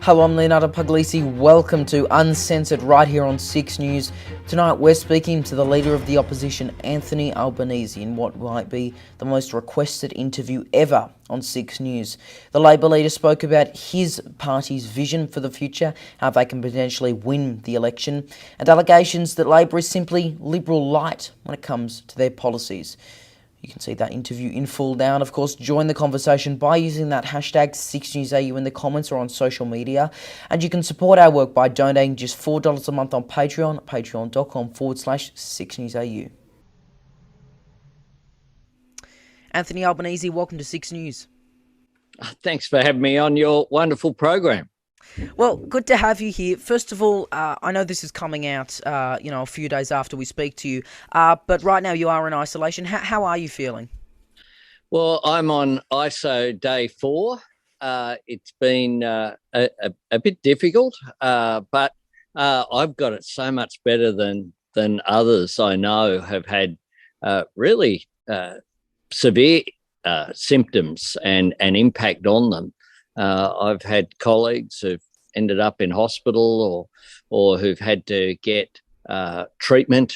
Hello, I'm Leonardo Puglisi. Welcome to Uncensored right here on 6 News. Tonight we're speaking to the Leader of the Opposition, Anthony Albanese, in what might be the most requested interview ever on 6 News. The Labor leader spoke about his party's vision for the future, how they can potentially win the election, and allegations that Labor is simply Liberal light when it comes to their policies. You can see that interview in full now. And of course, join the conversation by using that hashtag 6NewsAU in the comments or on social media. And you can support our work by donating just $4 a month on Patreon, patreon.com/6NewsAU. Anthony Albanese, welcome to 6 News. Thanks for having me on your wonderful program. Well, good to have you here. First of all, I know this is coming out, a few days after we speak to you, but right now you are in isolation. How are you feeling? Well, I'm on ISO day 4. It's been a bit difficult, but I've got it so much better than others I know have had really severe symptoms and impact on them. I've had colleagues who've ended up in hospital or who've had to get treatment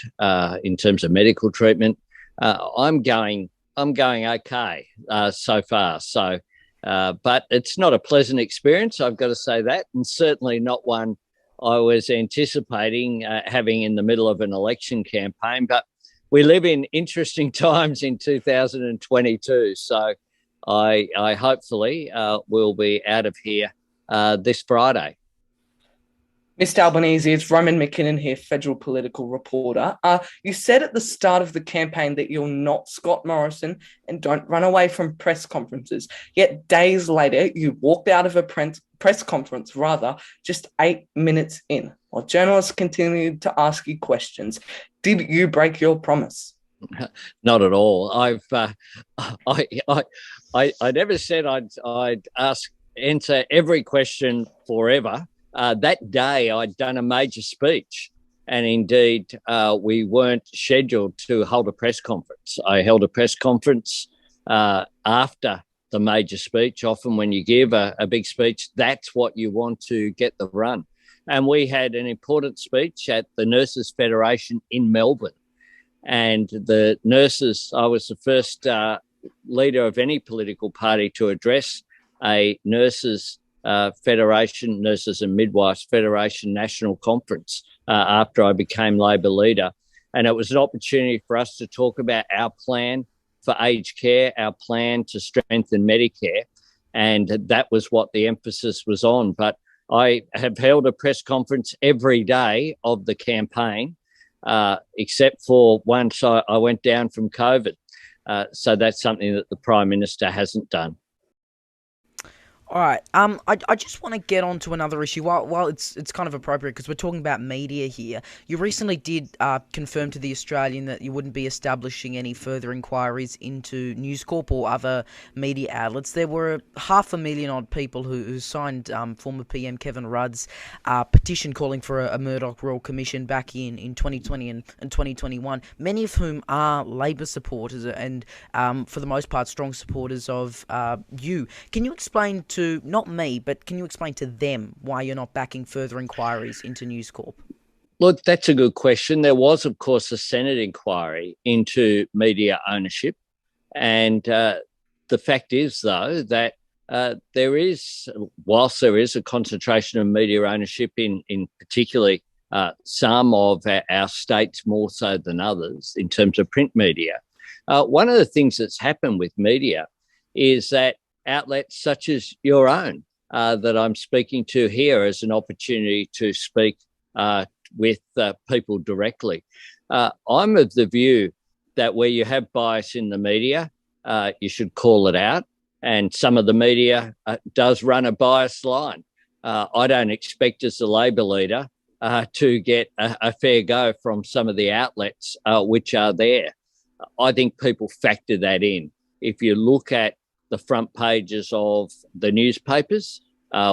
in terms of medical treatment. I'm going okay so far. So, but it's not a pleasant experience, I've got to say that, and certainly not one I was anticipating having in the middle of an election campaign. But we live in interesting times in 2022, so I hopefully will be out of here this Friday. Mr. Albanese, it's Roman McKinnon here, federal political reporter. You said at the start of the campaign that you're not Scott Morrison and don't run away from press conferences. Yet days later, you walked out of a press conference, just 8 minutes in, while journalists continued to ask you questions. Did you break your promise? Not at all. I never said I'd answer every question forever. That day I'd done a major speech, and indeed we weren't scheduled to hold a press conference. I held a press conference after the major speech. Often when you give a big speech, that's what you want to get the run. And we had an important speech at the Nurses Federation in Melbourne. And the nurses, I was the first leader of any political party to address a nurses federation, Nurses and Midwives Federation national conference after I became Labor leader. And it was an opportunity for us to talk about our plan for aged care, our plan to strengthen Medicare. And that was what the emphasis was on. But I have held a press conference every day of the campaign, except for once I went down from COVID. So that's something that the Prime Minister hasn't done. All right. I just want to get on to another issue. While it's kind of appropriate because we're talking about media here, you recently did confirm to The Australian that you wouldn't be establishing any further inquiries into News Corp or other media outlets. There were 500,000 odd people who signed former PM Kevin Rudd's petition calling for a Murdoch Royal Commission back in 2020 and 2021, many of whom are Labor supporters and, for the most part, strong supporters of you. Can you explain to, not me, but can you explain to them why you're not backing further inquiries into News Corp? Look, that's a good question. There was, of course, a Senate inquiry into media ownership. And the fact is, though, that whilst there is a concentration of media ownership in particularly some of our states more so than others in terms of print media, one of the things that's happened with media is that outlets such as your own that I'm speaking to here as an opportunity to speak with people directly. I'm of the view that where you have bias in the media, you should call it out. And some of the media does run a biased line. I don't expect as a Labor leader to get a fair go from some of the outlets which are there. I think people factor that in. If you look at the front pages of the newspapers.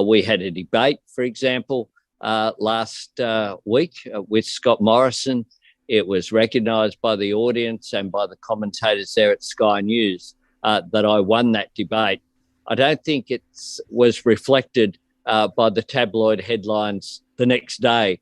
We had a debate, for example, last week with Scott Morrison. It was recognised by the audience and by the commentators there at Sky News that I won that debate. I don't think it was reflected by the tabloid headlines the next day.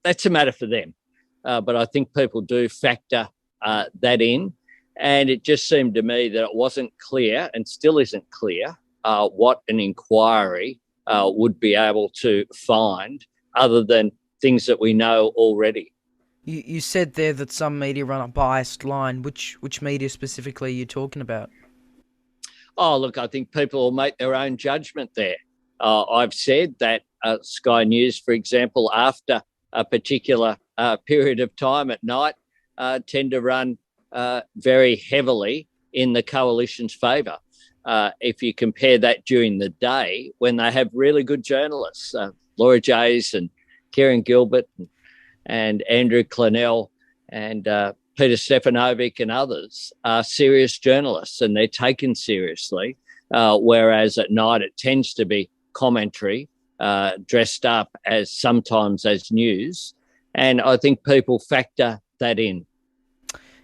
That's a matter for them. But I think people do factor that in. And it just seemed to me that it wasn't clear, and still isn't clear, what an inquiry would be able to find other than things that we know already. You said there that some media run a biased line. Which media specifically are you talking about? Oh, look, I think people will make their own judgment there. I've said that Sky News, for example, after a particular period of time at night, tend to run very heavily in the coalition's favour. If you compare that during the day, when they have really good journalists, Laura Jays and Kieran Gilbert and Andrew Clennell and Peter Stefanovic and others are serious journalists and they're taken seriously, whereas at night it tends to be commentary dressed up as sometimes as news. And I think people factor that in.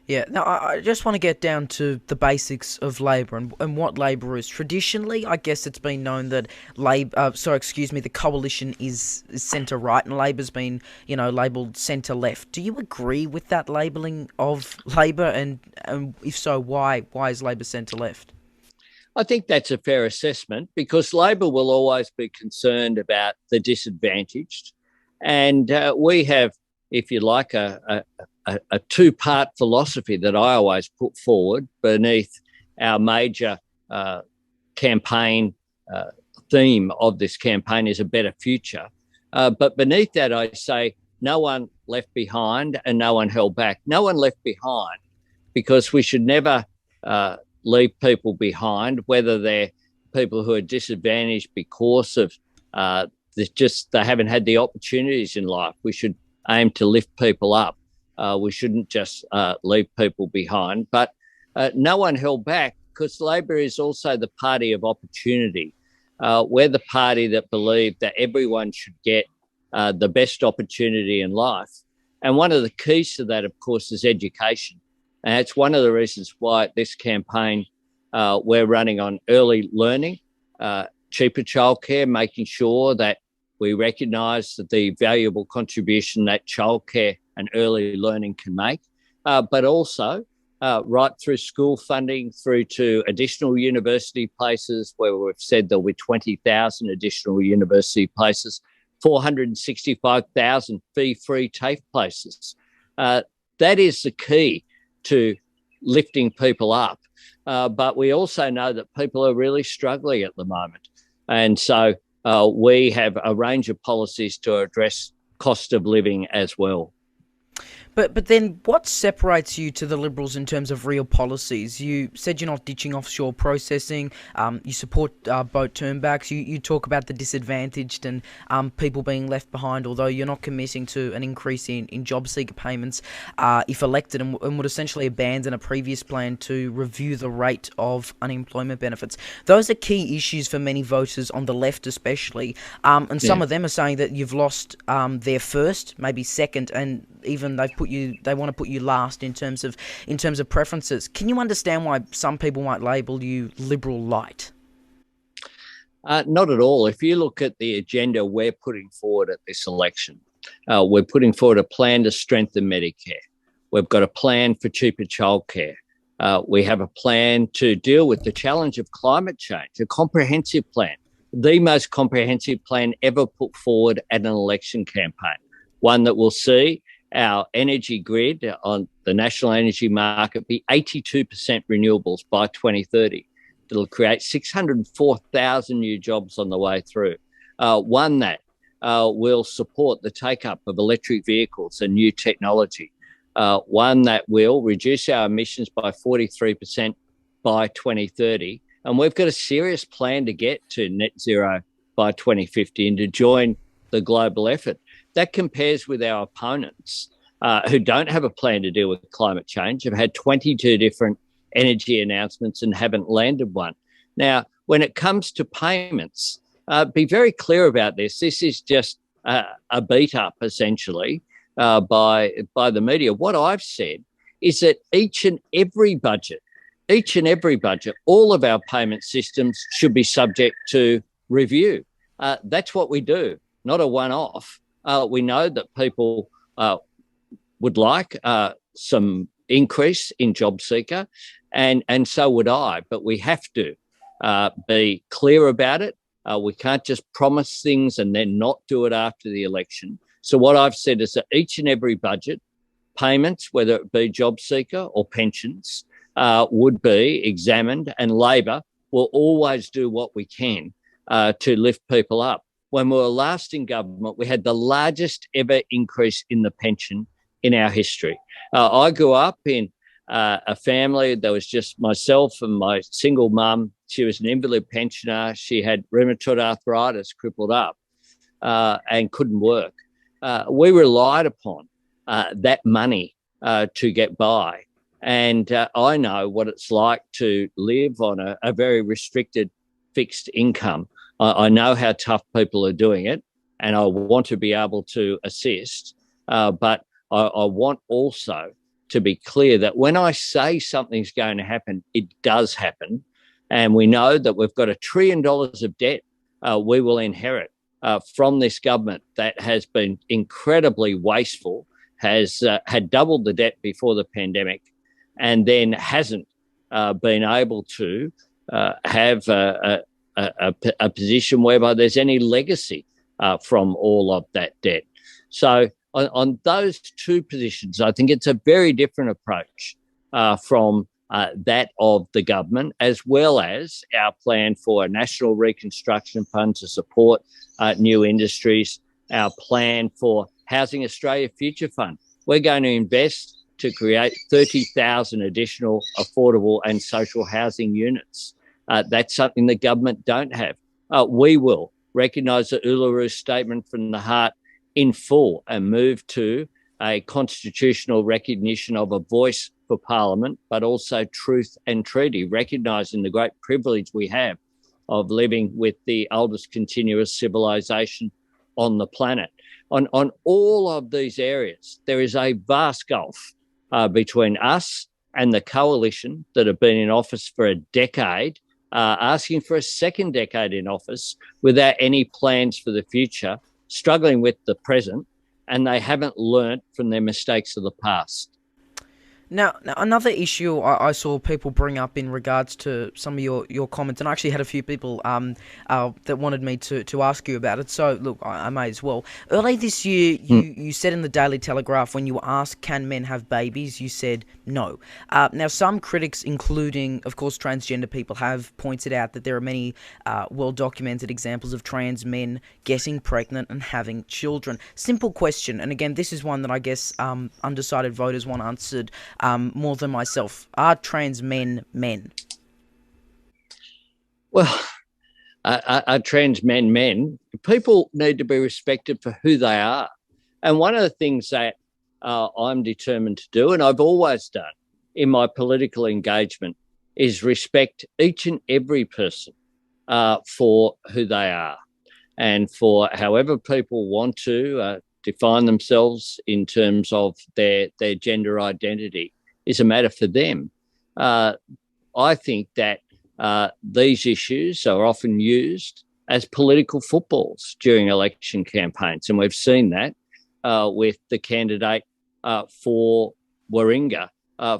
Yeah, now I just want to get down to the basics of Labor and what Labor is. Traditionally, I guess it's been known that the coalition is centre-right and Labor's been, labelled centre-left. Do you agree with that labelling of Labor, and if so, why is Labor centre-left? I think that's a fair assessment because Labor will always be concerned about the disadvantaged. And we have, if you like, a two-part philosophy that I always put forward beneath our major campaign theme of this campaign is a better future. But beneath that, I say no one left behind and no one held back. No one left behind because we should never leave people behind, whether they're people who are disadvantaged because of they haven't had the opportunities in life. We should aim to lift people up. We shouldn't just leave people behind. But no one held back because Labor is also the party of opportunity. We're the party that believe that everyone should get the best opportunity in life. And one of the keys to that, of course, is education. And it's one of the reasons why at this campaign we're running on early learning, cheaper childcare, making sure that we recognise the valuable contribution that childcare and early learning can make, but also right through school funding through to additional university places where we've said there'll be 20,000 additional university places, 465,000 fee-free TAFE places. That is the key to lifting people up. But we also know that people are really struggling at the moment. And so we have a range of policies to address cost of living as well. But then what separates you to the Liberals in terms of real policies? You said you're not ditching offshore processing. You support boat turnbacks. You talk about the disadvantaged and people being left behind, although you're not committing to an increase in job seeker payments if elected, and would essentially abandon a previous plan to review the rate of unemployment benefits. Those are key issues for many voters on the left especially, and some of them are saying that you've lost their first, maybe second, and even they want to put you last in terms of preferences. Can you understand why some people might label you Liberal light? Not at all. If you look at the agenda we're putting forward at this election, we're putting forward a plan to strengthen Medicare. We've got a plan for cheaper childcare. We have a plan to deal with the challenge of climate change, a comprehensive plan, the most comprehensive plan ever put forward at an election campaign, one that will see our energy grid on the national energy market be 82% renewables by 2030. It'll create 604,000 new jobs on the way through. One that will support the take-up of electric vehicles and new technology. One that will reduce our emissions by 43% by 2030. And we've got a serious plan to get to net zero by 2050 and to join the global effort. That compares with our opponents who don't have a plan to deal with climate change, have had 22 different energy announcements and haven't landed one. Now, when it comes to payments, be very clear about this. This is just a beat up, essentially, by the media. What I've said is that each and every budget, all of our payment systems should be subject to review. That's what we do, not a one-off. We know that people would like some increase in job seeker, and so would I, but we have to be clear about it. We can't just promise things and then not do it after the election. So what I've said is that each and every budget, payments, whether it be job seeker or pensions, would be examined, and Labor will always do what we can to lift people up. When we were last in government, we had the largest ever increase in the pension in our history. I grew up in a family. There was just myself and my single mum. She was an invalid pensioner. She had rheumatoid arthritis, crippled up, and couldn't work. We relied upon that money to get by. And I know what it's like to live on a very restricted fixed income. I know how tough people are doing it, and I want to be able to assist. But I want also to be clear that when I say something's going to happen, it does happen. And we know that we've got $1 trillion of debt we will inherit from this government that has been incredibly wasteful, has had doubled the debt before the pandemic, and then hasn't been able to have a position whereby there's any legacy from all of that debt. So on those two positions, I think it's a very different approach from that of the government, as well as our plan for a national reconstruction fund to support new industries, our plan for Housing Australia Future Fund. We're going to invest to create 30,000 additional affordable and social housing units. That's something the government don't have. We will recognise the Uluru Statement from the Heart in full and move to a constitutional recognition of a voice for Parliament, but also truth and treaty, recognising the great privilege we have of living with the oldest continuous civilisation on the planet. On all of these areas, there is a vast gulf between us and the coalition that have been in office for a decade, asking for a second decade in office without any plans for the future, struggling with the present, and they haven't learnt from their mistakes of the past. Now another issue I saw people bring up in regards to some of your comments, and I actually had a few people that wanted me to ask you about it, so look, I may as well. Early this year, you said in the Daily Telegraph, when you were asked, can men have babies, you said no. Now some critics, including, of course, transgender people, have pointed out that there are many well-documented examples of trans men getting pregnant and having children. Simple question, and again, this is one that I guess undecided voters want answered more than myself. Are trans men men? Well, are trans men men? People need to be respected for who they are. And one of the things that I'm determined to do, and I've always done in my political engagement, is respect each and every person for who they are, and for however people want to define themselves in terms of their gender identity is a matter for them. I think that these issues are often used as political footballs during election campaigns, and we've seen that with the candidate for Warringah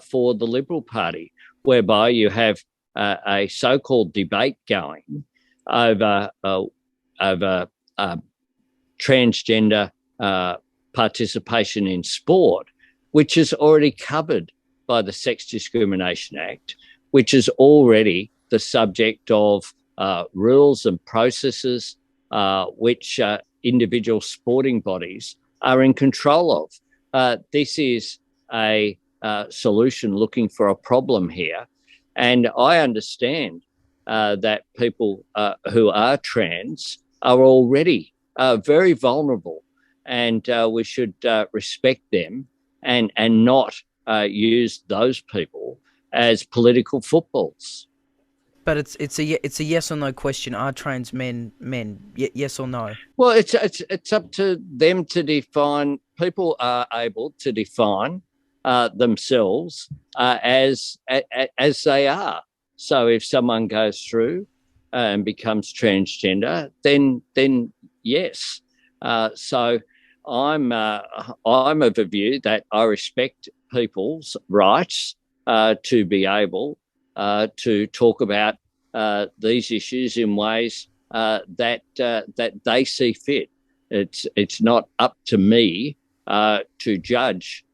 for the Liberal Party, whereby you have a so-called debate going over transgender participation in sport, which is already covered by the Sex Discrimination Act, which is already the subject of rules and processes which individual sporting bodies are in control of. This is a solution looking for a problem here. And I understand that people who are trans are already very vulnerable, and we should respect them and not use those people as political footballs. But it's a yes or no question. Are trans men men? Yes or no? Well, it's up to them to define. People are able to define themselves as they are. So if someone goes through and becomes transgender, then yes. So I'm of the view that I respect people's rights to be able to talk about these issues in ways that they see fit. It's not up to me to judge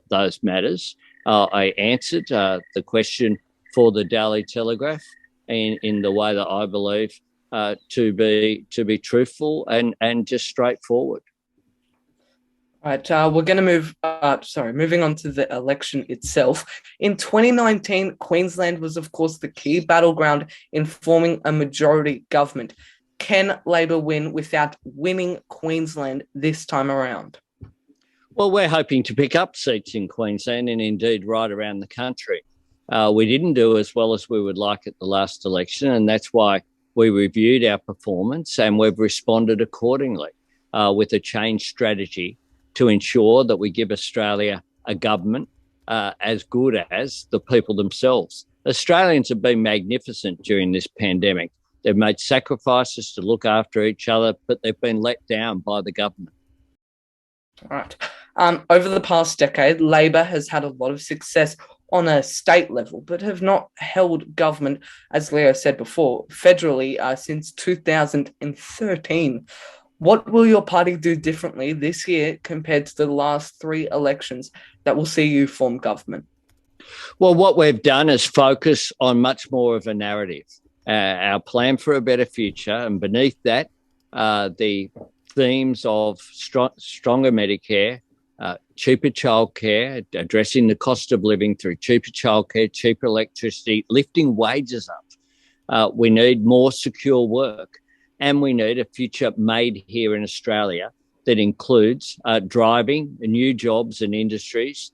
those matters. I answered the question for the Daily Telegraph in the way that I believe to be truthful and just straightforward. Right, we're going to moving on to the election itself. In 2019, Queensland was, of course, the key battleground in forming a majority government. Can Labor win without winning Queensland this time around? Well, we're hoping to pick up seats in Queensland and indeed right around the country. We didn't do as well as we would like at the last election, and that's why we reviewed our performance and we've responded accordingly with a change strategy to ensure that we give Australia a government as good as the people themselves. Australians have been magnificent during this pandemic. They've made sacrifices to look after each other, but they've been let down by the government. All right. Over the past decade, Labor has had a lot of success on a state level, but have not held government, as Leo said before, federally since 2013. What will your party do differently this year compared to the last three elections that will see you form government? Well, what we've done is focus on much more of a narrative, our plan for a better future, and beneath that, the themes of stronger Medicare, cheaper childcare, addressing the cost of living through cheaper childcare, cheaper electricity, lifting wages up. We need more secure work, and we need a future made here in Australia that includes driving new jobs and industries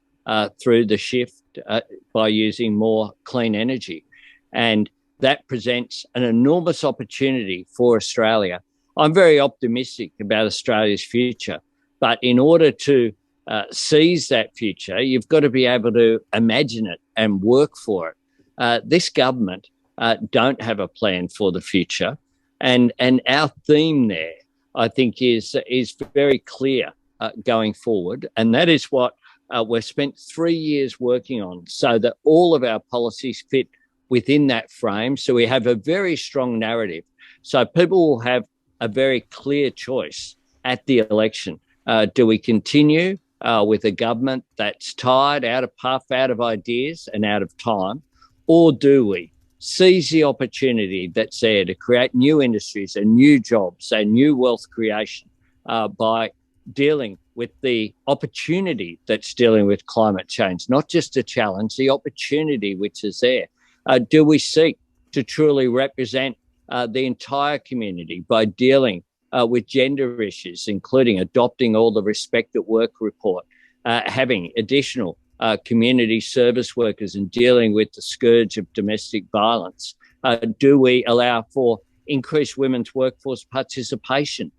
through the shift by using more clean energy. And that presents an enormous opportunity for Australia. I'm very optimistic about Australia's future, but in order to seize that future, you've got to be able to imagine it and work for it. This government don't have a plan for the future, and our theme there, I think, is very clear going forward, and that is what we've spent 3 years working on, so that all of our policies fit within that frame. So we have a very strong narrative, so people will have a very clear choice at the election. Do we continue with a government that's tired, out of ideas and out of time, or do we seize the opportunity that's there to create new industries and new jobs and new wealth creation by dealing with the opportunity that's dealing with climate change, not just a challenge, the opportunity which is there? Do we seek to truly represent the entire community by dealing with gender issues, including adopting all the Respect at Work report, having additional community service workers and dealing with the scourge of domestic violence? Do we allow for increased women's workforce participation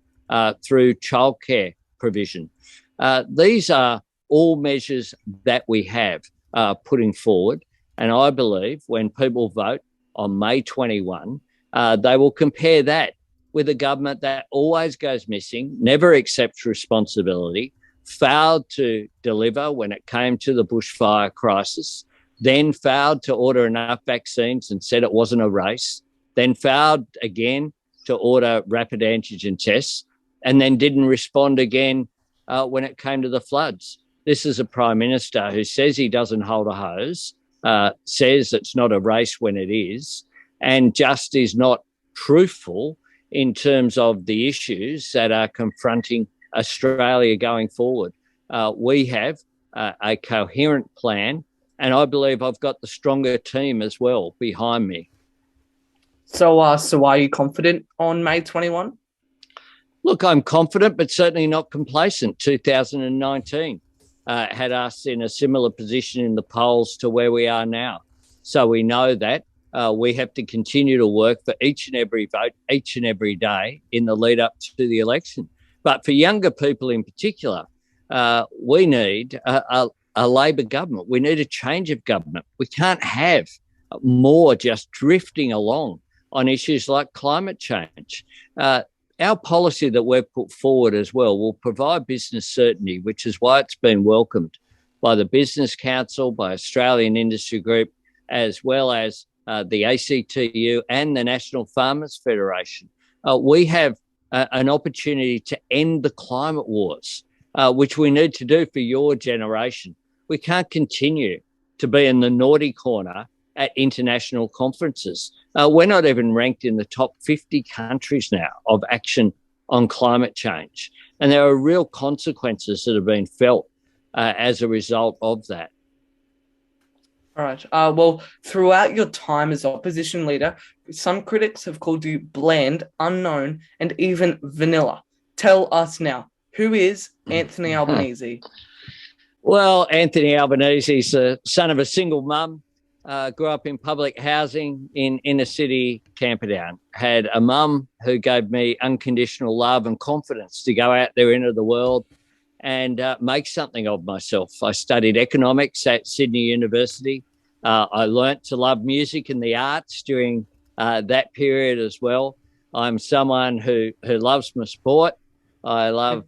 through childcare provision? These are all measures that we have putting forward. And I believe when people vote on May 21, they will compare that with a government that always goes missing, never accepts responsibility, failed to deliver when it came to the bushfire crisis, then failed to order enough vaccines and said it wasn't a race, then failed again to order rapid antigen tests, and then didn't respond again when it came to the floods. This is a Prime Minister who says he doesn't hold a hose, says it's not a race when it is, and just is not truthful in terms of the issues that are confronting Australia going forward. We have a coherent plan, and I believe I've got the stronger team as well behind me. So are you confident on May 21? Look, I'm confident, but certainly not complacent. 2019 had us in a similar position in the polls to where we are now. So we know that we have to continue to work for each and every vote, each and every day in the lead up to the election. But for younger people in particular, we need a Labor government. We need a change of government. We can't have more just drifting along on issues like climate change. Our policy that we've put forward as well will provide business certainty, which is why it's been welcomed by the Business Council, by Australian Industry Group, as well as the ACTU and the National Farmers Federation. We have an opportunity to end the climate wars, which we need to do for your generation. We can't continue to be in the naughty corner at international conferences. We're not even ranked in the top 50 countries now of action on climate change. And there are real consequences that have been felt as a result of that. All right. Well, throughout your time as opposition leader, some critics have called you bland, unknown, and even vanilla. Tell us now, who is Anthony Albanese? Well, Anthony Albanese is the son of a single mum, grew up in public housing in inner city Camperdown, had a mum who gave me unconditional love and confidence to go out there into the world and make something of myself. I studied economics at Sydney University. I learnt to love music and the arts during that period as well. I'm someone who loves my sport. I love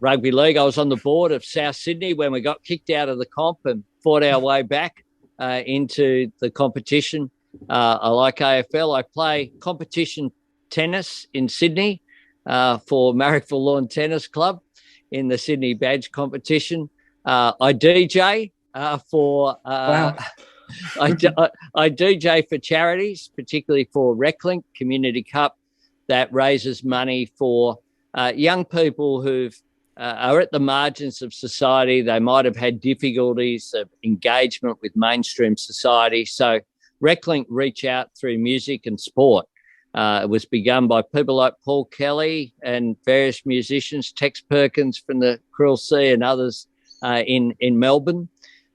rugby league. I was on the board of South Sydney when we got kicked out of the comp and fought our way back into the competition. I like AFL. I play competition tennis in Sydney for Marrickville Lawn Tennis Club in the Sydney Badge competition. I DJ for Wow. I DJ for charities, particularly for RecLink Community Cup, that raises money for young people who are at the margins of society. They might have had difficulties of engagement with mainstream society. So RecLink reach out through music and sport. It was begun by people like Paul Kelly and various musicians, Tex Perkins from the Krill Sea and others in Melbourne.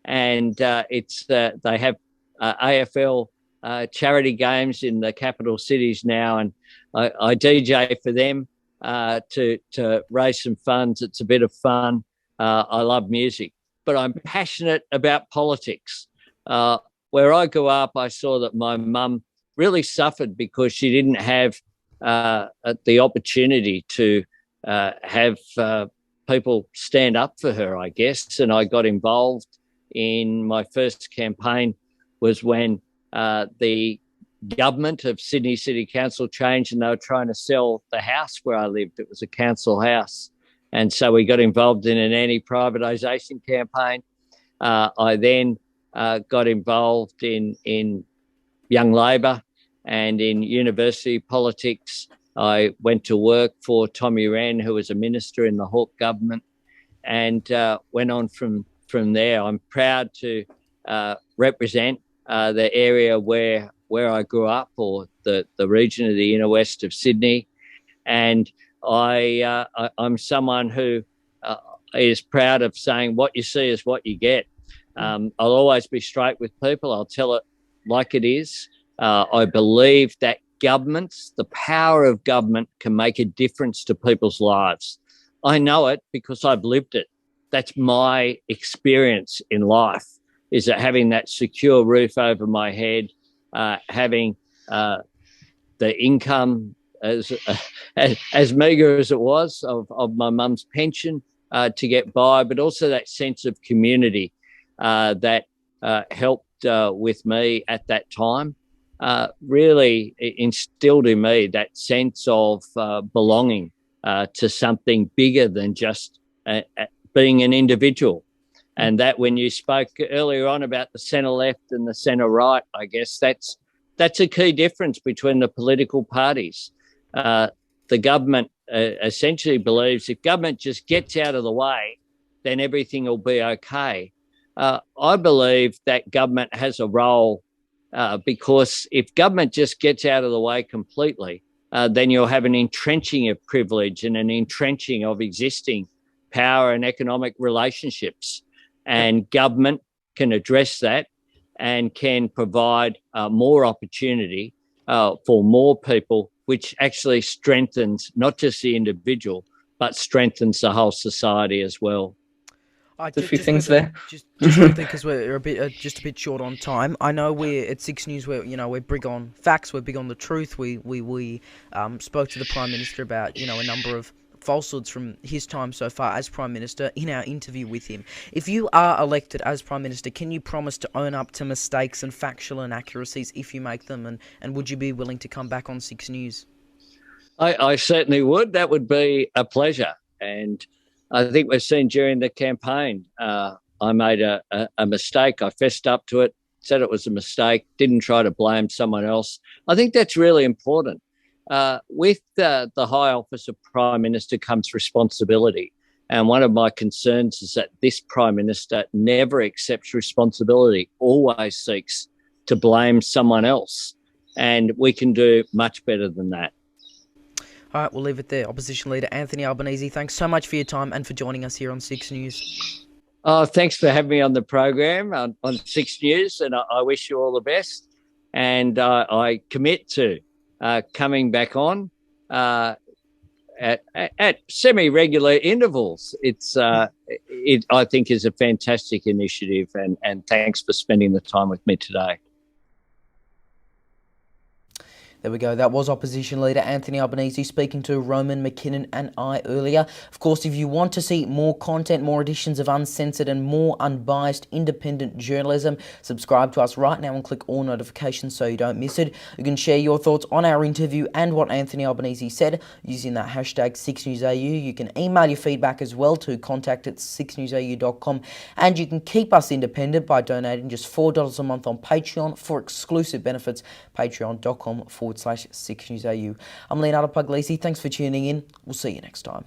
And they have AFL charity games in the capital cities now, and I DJ for them to raise some funds. It's a bit of fun. I love music, but I'm passionate about politics. Where I grew up, I saw that my mum really suffered because she didn't have the opportunity to have people stand up for her, I guess. And I got involved in my first campaign was when the government of Sydney City Council changed and they were trying to sell the house where I lived. It was a council house. And so we got involved in an anti-privatisation campaign. I then got involved in Young Labor and in university politics. I went to work for Tommy Wren, who was a minister in the Hawke government, and went on from there. I'm proud to represent the area where I grew up, or the region of the inner west of Sydney. And I'm someone who is proud of saying what you see is what you get. I'll always be straight with people. I'll tell it like it is. I believe that governments, the power of government, can make a difference to people's lives. I know it because I've lived it. That's my experience in life, is that having that secure roof over my head, having the income as meagre as it was of my mum's pension to get by, but also that sense of community that helped with me at that time, really instilled in me that sense of belonging to something bigger than just being an individual. And that, when you spoke earlier on about the centre left and the centre right, I guess that's a key difference between the political parties. The government essentially believes if government just gets out of the way, then everything will be okay. I believe that government has a role because if government just gets out of the way completely, then you'll have an entrenching of privilege and an entrenching of existing power and economic relationships. And government can address that and can provide more opportunity for more people, which actually strengthens not just the individual, but strengthens the whole society as well. a few things there. Just quickly, because we're a bit just a bit short on time. I know we're at Six News. We're big on facts. We're big on the truth. We spoke to the Prime Minister about a number of falsehoods from his time so far as Prime Minister in our interview with him. If you are elected as Prime Minister, can you promise to own up to mistakes and factual inaccuracies if you make them? And would you be willing to come back on Six News? I certainly would. That would be a pleasure. And I think we've seen during the campaign, I made a mistake. I fessed up to it, said it was a mistake, didn't try to blame someone else. I think that's really important. With the high office of Prime Minister comes responsibility. And one of my concerns is that this Prime Minister never accepts responsibility, always seeks to blame someone else. And we can do much better than that. All right, we'll leave it there. Opposition Leader Anthony Albanese, thanks so much for your time and for joining us here on Six News. Oh, thanks for having me on the program on Six News, and I wish you all the best. And I commit to coming back on at semi-regular intervals. I think is a fantastic initiative, and thanks for spending the time with me today. There we go. That was Opposition Leader Anthony Albanese speaking to Roman McKinnon and I earlier. Of course, if you want to see more content, more editions of Uncensored and more unbiased independent journalism, subscribe to us right now and click all notifications so you don't miss it. You can share your thoughts on our interview and what Anthony Albanese said using that hashtag 6newsau. You can email your feedback as well to contact@6newsau.com, and you can keep us independent by donating just $4 a month on Patreon for exclusive benefits. Patreon.com/6newsau. I'm Leonardo Puglisi. Thanks for tuning in. We'll see you next time.